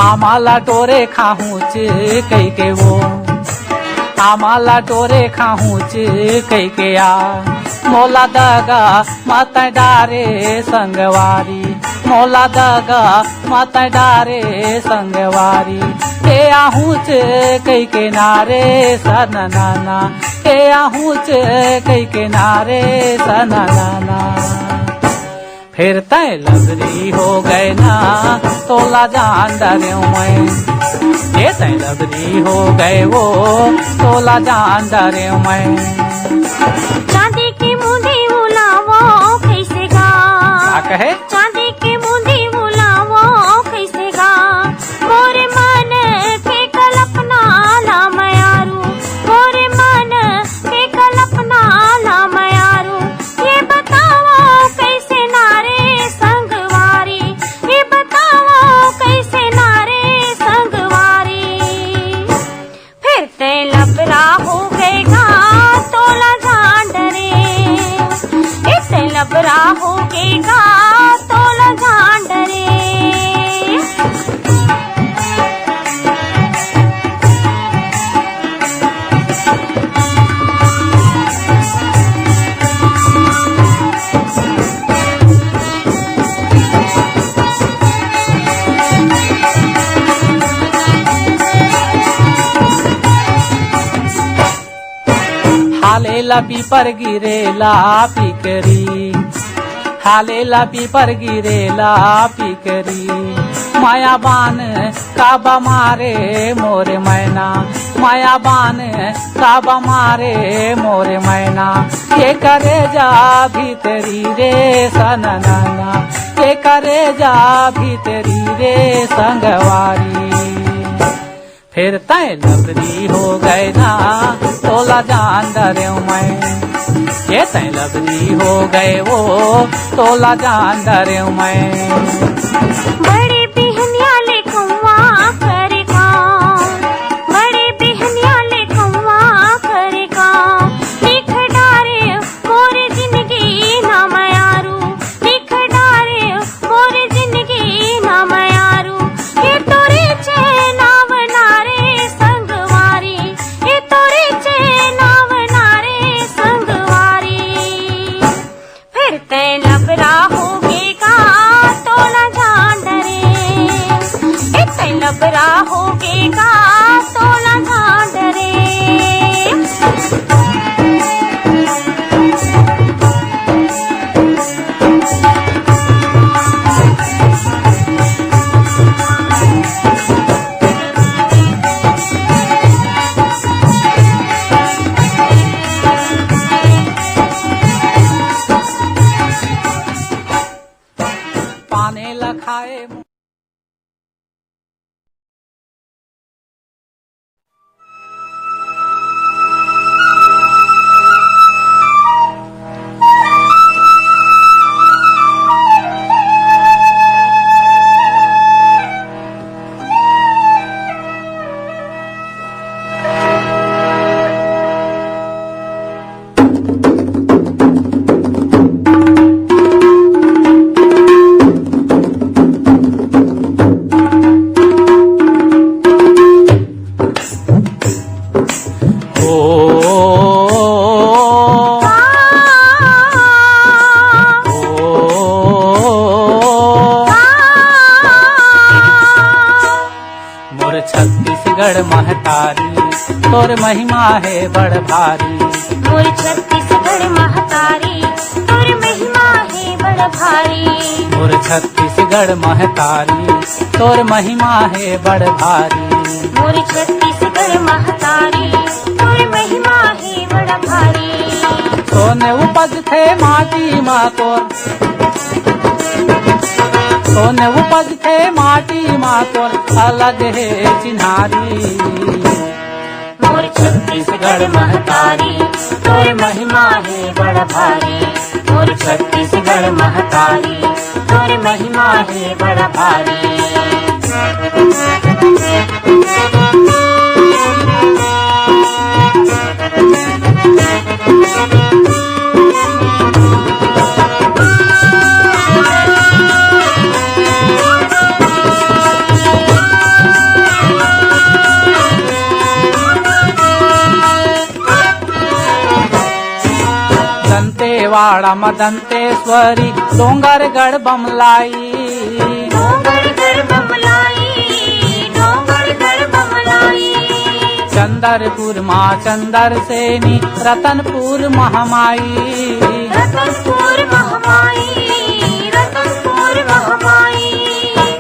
आम्हाला टोरे खाहूच कई के वो, आम्हाला टोरे खाहूच कई के आ, मोला दगा मत डारे संगवारी, मोला दगा मत डारे संगवारी, ए आहूच कई के नारे सना नाना, ए आहूच कई के नारे सना नाना। फिर तय लगरी हो गए ना तोला जान डरे मैं, ये तय लगरी हो गए वो तोला जान डरे मैं। चांदी के मुंदी बुलावो कैसे गा, क्या कहे? चांदी के मुंदी बुलावो कैसे गा, मोरे मन के कल्पना ला मयारू, मोरे मन के कल्पना ला मयारू, ये बताओ कैसे नारे संगवारी, ये बताओ कैसे नारे संगवारी। फिर ते लबरा हो गएगा तोला जान डरे, इसे लबरा हो गएगा तोला जान डरे। हालेला पीपर गिरेला पिकरी, हालेला पीपर गिरेला पिकरी, मायाबान काबा मारे मोरे मैना, मायाबान काबा मारे मोरे मैना, ये करे जा भीतरी रे सननाना, ये करे जा भीतरी रे संगवारी। फिर तय लबरी हो गए ना तोला जान डरे मैं, ये तय लबरी हो गए वो तोला जान डरे मैं। बड़े बिहनिया ले कौवा करे काम, बड़े बिहनिया ले कौवा करे काम, लिख डारे मोरे जिंदगी ना मयारू, लिख डारे मोरे जिंदगी ना मयारू, ये तोरे चेनाव नारे संगवारी, ये तोरे चेनाव नारे संगवारी। फिर ते लबरा हो गएगा तोला जान डरे, इते लबरा हो गएगा तोला जान डरे। पाने लखाए छत्तीसगढ़ महतारी तोर महिमा है बड़ भारी, मोर छत्तीसगढ़ महतारी तोर महिमा है बड़ भारी, मोर छत्तीसगढ़ महतारी तोर महिमा है बड़ भारी, मोर छत्तीसगढ़ महतारी तोर महिमा है बड़ भारी। सोने उपज थे माटी मा तोर, सोने उपज थे माटी मा तोर अलग है चिन्हारी, मोर छत्तीसगढ़ महतारी तोर महिमा है बड़ भारी, मोर छत्तीसगढ़ महतारी तोर महिमा है बड़ भारी। दंतेवाड़ा मदंतेश्वरी डोंगरगढ़ बमलाई डोंगरगढ़ बमलाई, डोंगरगढ़ बमलाई। चंदरपुर माँ चंदर सेनी रतनपुर महामाई रतनपुर महामाई, रतनपुर महामाई।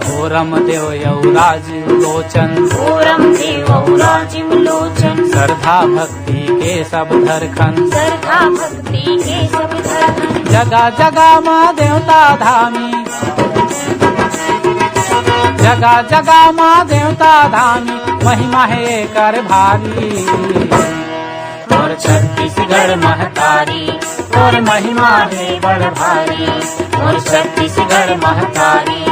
भोरम देव यौराज लोचन भोरम देव राजिम लोचन, श्रद्धा भक्ति के सब धरखन श्रद्धा भक्ति के सब धर्म। जगह जगह माँ देवता धामी जगह जगह माँ देवता धामी महिमा है कर भारी और छत्तीसगढ़ महतारी और महिमा है बड़ भारी। और छत्तीसगढ़ महतारी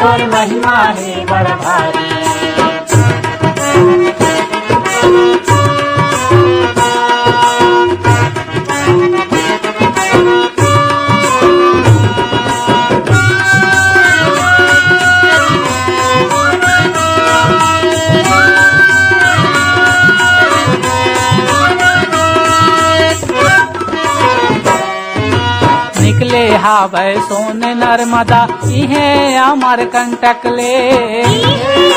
और महिमा है बड़ भारी। निकले हावै सोन नर्मदा इहे अमर कंटक ले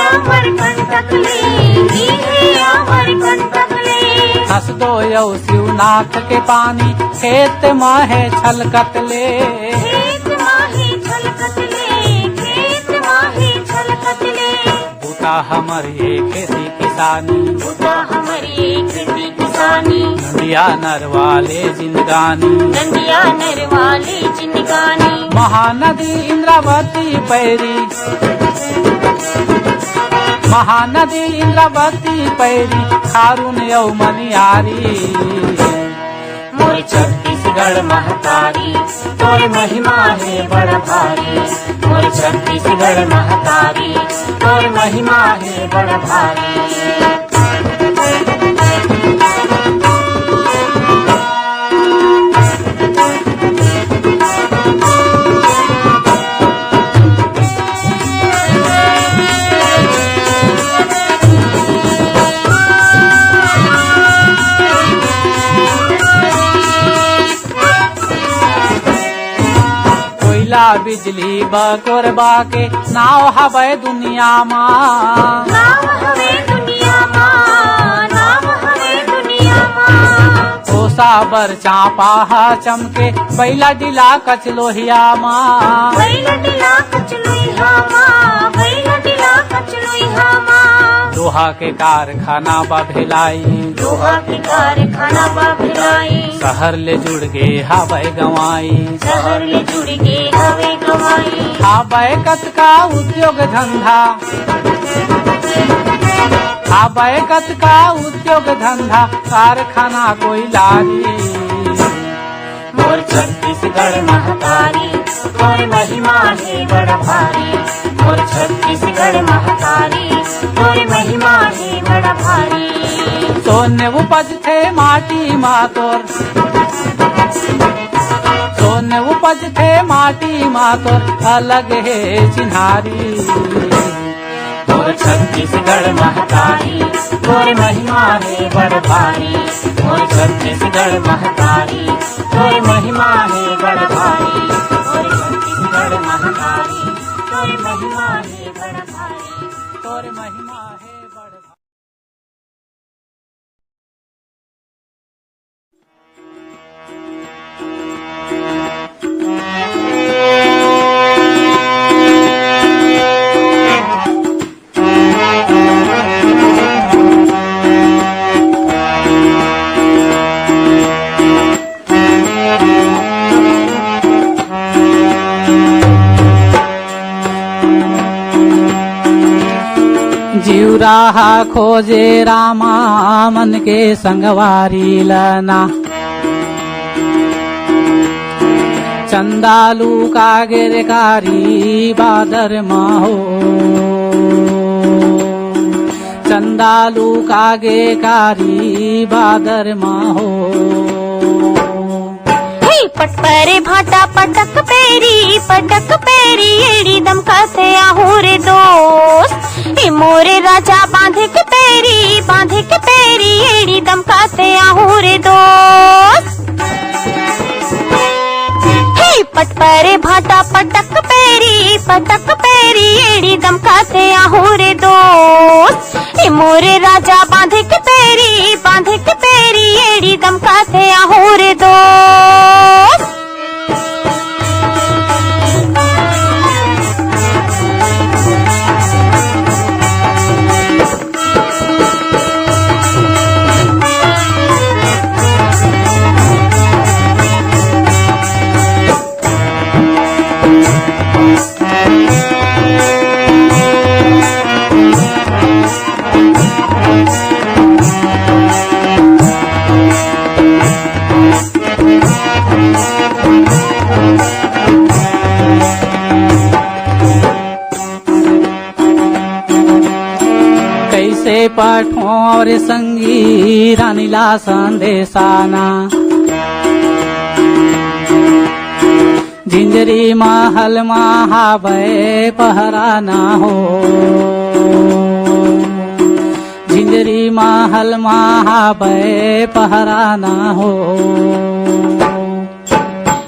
अमर कंटक ले, अमर कंटक ले। हंस दो यौ शिवनाथ के पानी खेत माहे छलकत ले खेत माही छलकत ले, खेत माही छलकत ले। बूटा हमर ये खेती किसानी बूटा हमारी खेती किसानी, नदिया नरवाले जिंदगानी नंदिया नरवाली जिंदगानी। महानदी इंद्रावती पैरी महानदी इंद्रावती पैरी खारून यौ मनियारी मोर छत्तीसगढ़ महतारी और महिमा है बड़ भारी। मोर छत्तीसगढ़ महतारी और महिमा है बड़ भारी। कोयला बिजली बकोरबा के नाव हवै दुनिया माँ नाम हवे दुनिया माँ, नाम हवे दुनिया माँ। कोसा बर चापा चमके बैला डिला कचलोहिया माँ बैला डिला कचलुइहा माँ, बैला डिला कचलुइहा माँ। लोहा के कारखाना बा भेलाई लोहा के कारखाना बा भिलाई, शहर ले जुड़ गे हवै गवाई शहर ले जुड़ के हवे गवाई। हवै कतका उद्योग धंधा हवै कतका उद्योग धंधा कारखाना कोयलारी मोर छत्तीसगढ़ महतारी और महिमा है बड़ भारी। मोर छत्तीसगढ़ महतारी और महिमा है बड़ भारी। सोने उपज थे माटी मातोर सोने उपज थे माटी मातोर अलग है चिन्हारी मोर छत्तीसगढ़ महतारी और महिमा है बड़ भारी। मोर छत्तीसगढ़ महतारी और महिमा है बड़ भारी। और छत्तीसगढ़ महतारी और महिमा है बड़ भारी। तोर महिमा है बड़ भारी। जीव राहा खोजे रामा मन के संगवारी लना चंदालू का गिरकारी बादर माहो चंदालू का गे बादर माहो पटपरे भाटा पटक पेरी एड़ी दम कहते आहू रे दोस्त ए मोरे राजा बांधे के पेरी एड़ी दम कहते आहू रे दोस्त। पट परे भाटा पटक पेरी एड़ी दम काथे आहुरे दोस्त ए मोरे राजा बांधे के पेरी एड़ी दम काथे आहुरे दोस्त। कैसे पाठों और संगी रानीला संदेशाना झिंझरी महल महाबे पहराना हो झिंझरी महल महाबे पहराना हो।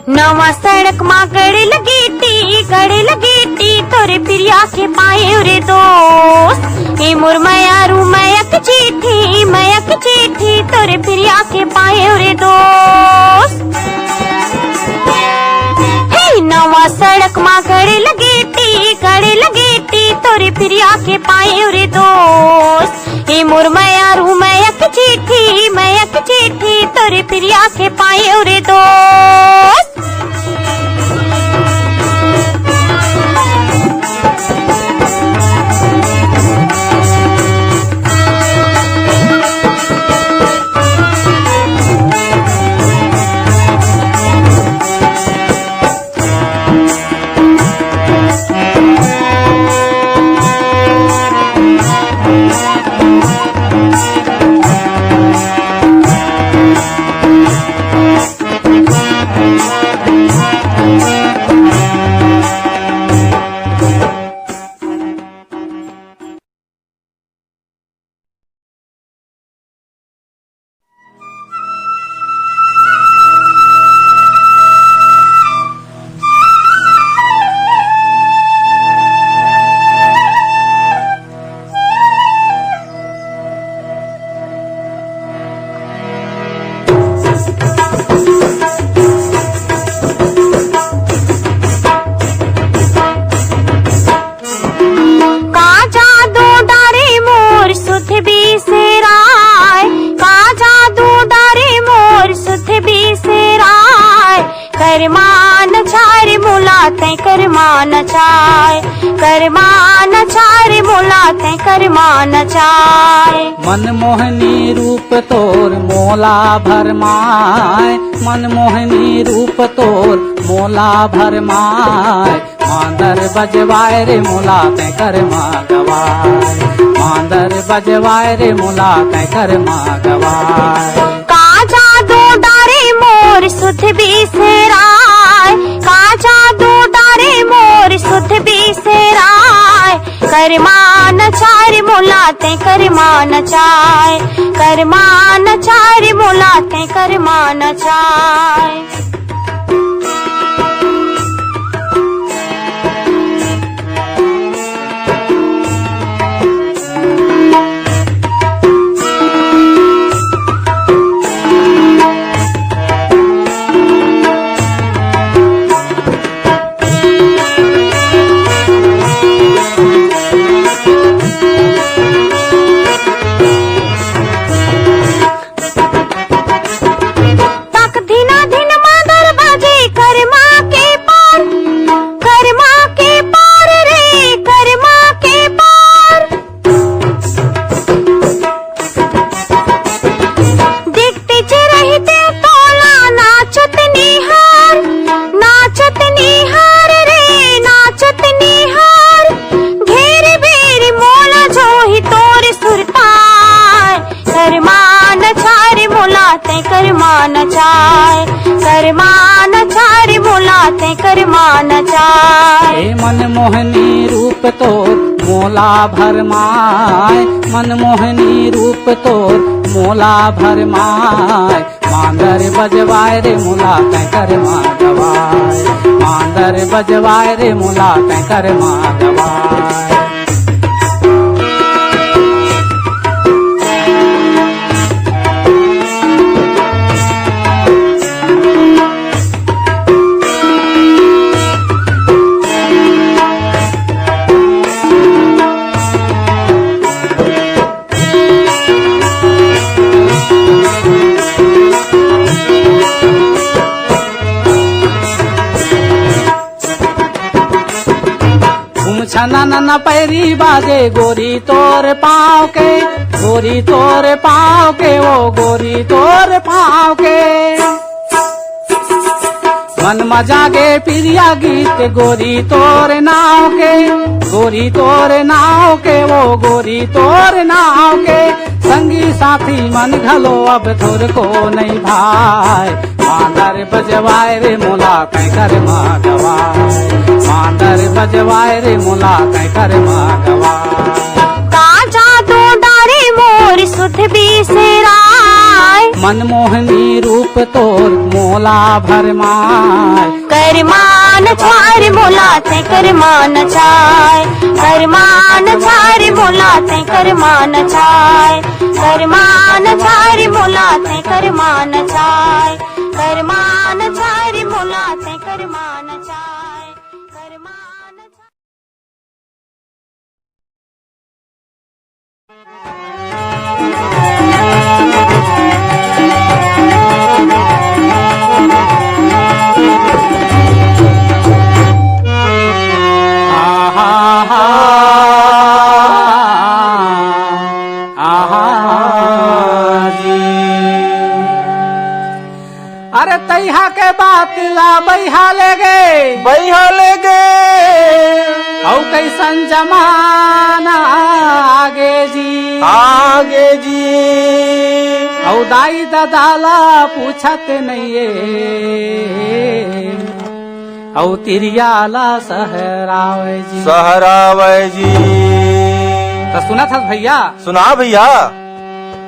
नवा सड़क माँ गड़े लगी टी तोरे प्रिया के पाए रे दोस्त ए मोर मयारू मयक चिट्ठी तोरे प्रिया के पाए रे दोस्त। हे नवा सड़क माँ गड़े लगी टी तोरे प्रिया के पाए रे दोस्त ए मोर मयारू मयक चिट्ठी तोरे प्रिया के पाए रे दोस्त। मनमोहनी रूप तोर मोला भरमाए मनमोहनी रूप तोर मोला भरमाए मांदर बजवाए रे मोला तै कर गवाए मांदर बजवाए रे मोला तै कर गवाए। का जादू डारे मोर सुध बिसराय का जादू डारे मोर सुध बिसराय करमान चार मुलाते करमान चाय करमान चार मुलाते करमान चाय। करमान चाय करमान चार मुलाते करमान चाय। मनमोहनी रूप तोर मोला भरमाए मनमोहनी रूप तोर मोला भरमाए मांदर बजवाए रे मोला तै कर गवाए मांदर बजवाए रे मोला कैकर माँ गवाए। छना न पैरी बाजे गोरी तोर पाँव के, गोरी तोर पाँव के, वो गोरी तोर पाँव के। मन मजागे प्रिया गीत गोरी तोर नाव के, गोरी तोर नाव के, वो गोरी तोर नाव के। संगी साथी मन घलो अब थोर को नहीं भाई, मांदर बजवाए रे मोला कैकर माँ गवाए। मांदर बजवाए रे मोला कैकर माँ गवाए। काजा दो डारे मोर सुध बिसराय, मनमोहनी रूप तोर मोला भरमाए। करमान छार मोला ते करमान छाय, करमान छार मोला ते करमान छाय, करमान छार मोला ते करमान छाय, करमान छार मोला ते करमान छाय, करमान छाय। अरे तैहा के बात ला बैहा ले गे, बैहा ले गे। औ कैसन जमाना आगे जी, आगे जी। औ दाई दादाला पूछत नहीं ये, औ तिरियाला सहरावे जी। सहरावे जी। तो सुना था भैया? सुना भैया।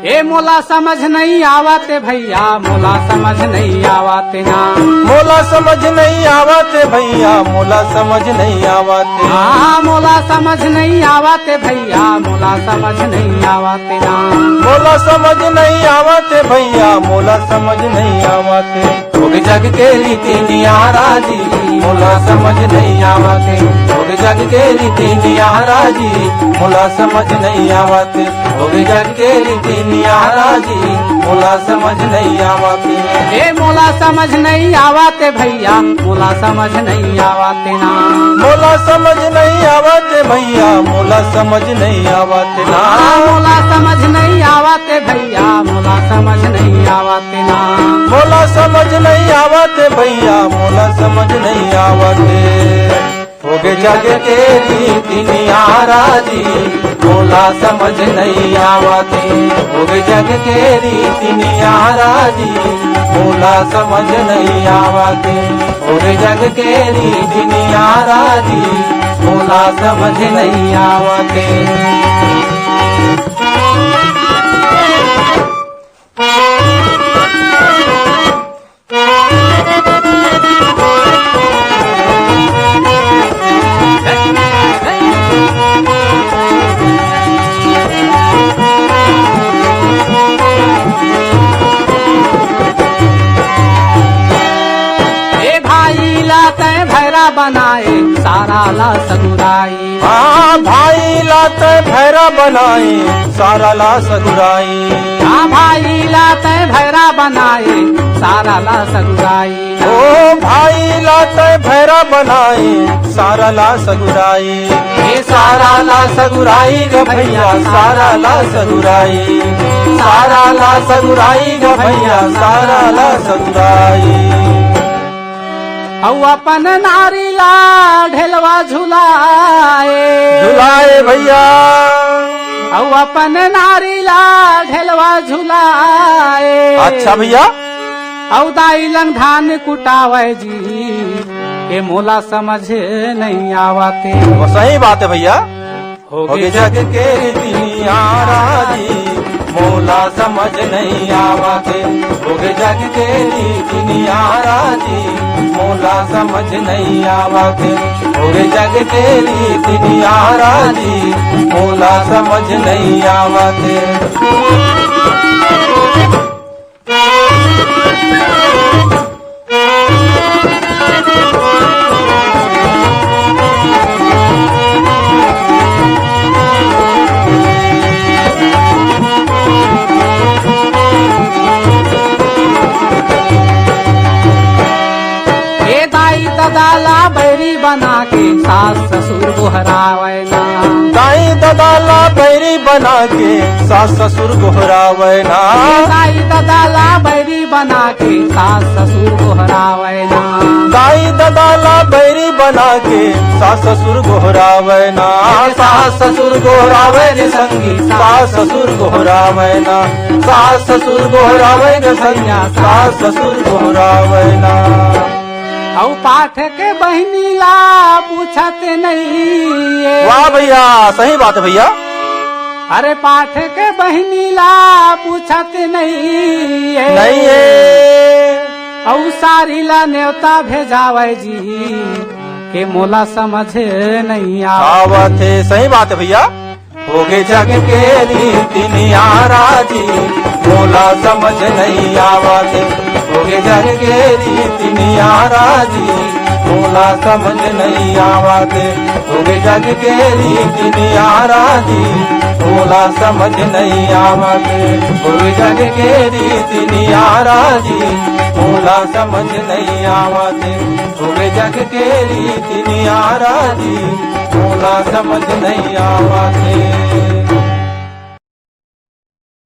ए मोला समझ नहीं आवते भैया, मोला समझ नहीं आवते ना। मोला समझ नहीं आवते भैया, मोला समझ नहीं आवते। हाँ मोला समझ नहीं आवते भैया, मोला समझ नहीं आवते ना। मोला समझ नहीं आवते भैया, मोला समझ नहीं आवते। भोग जग के रीति नियारा जी, मोला समझ नहीं आवते। भोग जग के रीति नियारा जी, मोला समझ नहीं आवते। भोग जग के रीति नियारा जी, मोला समझ नहीं आवते। ए मोला समझ नहीं आवते भैया, मोला समझ नहीं आवते ना। मोला समझ नहीं आवते भैया, मोला समझ नहीं आवते ना। मोला समझ नहीं आवते भैया, मोला समझ नहीं आवते ना। मोला समझ नहीं आवते भैया, मोला समझ नहीं आवते। होगे जग के रीति नियारा जी, मोला समझ नहीं आवते। होगे जग के रीति नियारा जी, मोला समझ नहीं आवते। होगे जग के रीति नियारा जी, मोला समझ नहीं आवते। बनाए सारा ला सगुराई। हाँ भाई लाते भैरा बनाए सारा ला सगुराई। हाँ भाई लाते भैरा बनाए सारा ला सगुराई। ओ भाई लाते भैरा बनाए सारा ला सगुराई। ये सारा ला सगुराई ग भैया, सारा ला सगुराई। सारा ला सगुराई ग भैया, सारा ला सगुराई। औ अपन नारी ला ढेलवा झुलाए। झुलाए भैया। औ अपन नारी ला ढेलवा झुलाए। अच्छा भैया। औ दाई लंग धान कुटावे जी, ये मोला समझ नहीं आवते। वो सही बात है भैया। होगे होगे जग के रीति नियारा जी, मोला समझ नहीं आवते। होगे जग के रीति नियारा जी, मोला समझ नहीं आवते। होगे जग के रीति नियारा जी, मोला समझ नहीं आवते। दादा बैरी बना के सास ससुर गोहरावे ना। दाई दादा बैरी बना के सास ससुर गोहरावे ना। दाई दादा बैरी बना के सास ससुर गोहरावे ना। दाई दादा बैरी बना के सास ससुर गोहरावे ना। सास ससुर गोहरावे रे संगी, सास ससुर गोहरावे ना। सास ससुर गोहरावे रे संगी, सास ससुर गोहरावे ना। औ पाठ के बहनी ला पूछते नहीं। वाह भैया, सही बात है भैया। अरे पाठ के बहनी ला पूछते नहीं नहीं है। औ सारी ला न्योता भेजावे जी, के मोला समझ नहीं आवत है। सही बात है भैया। होगे जग के रीति नियारा जी, मोला समझ नहीं आवते। होगे जग के रीति नियारा जी, मोला समझ नहीं आवते। होगे जग के रीति नियारा जी, मोला समझ नहीं आवते। होगे जग के रीति नियारा जी, मोला समझ नहीं आवते। होगे जग के रीति नियारा जी, मोला समझ नहीं आवते।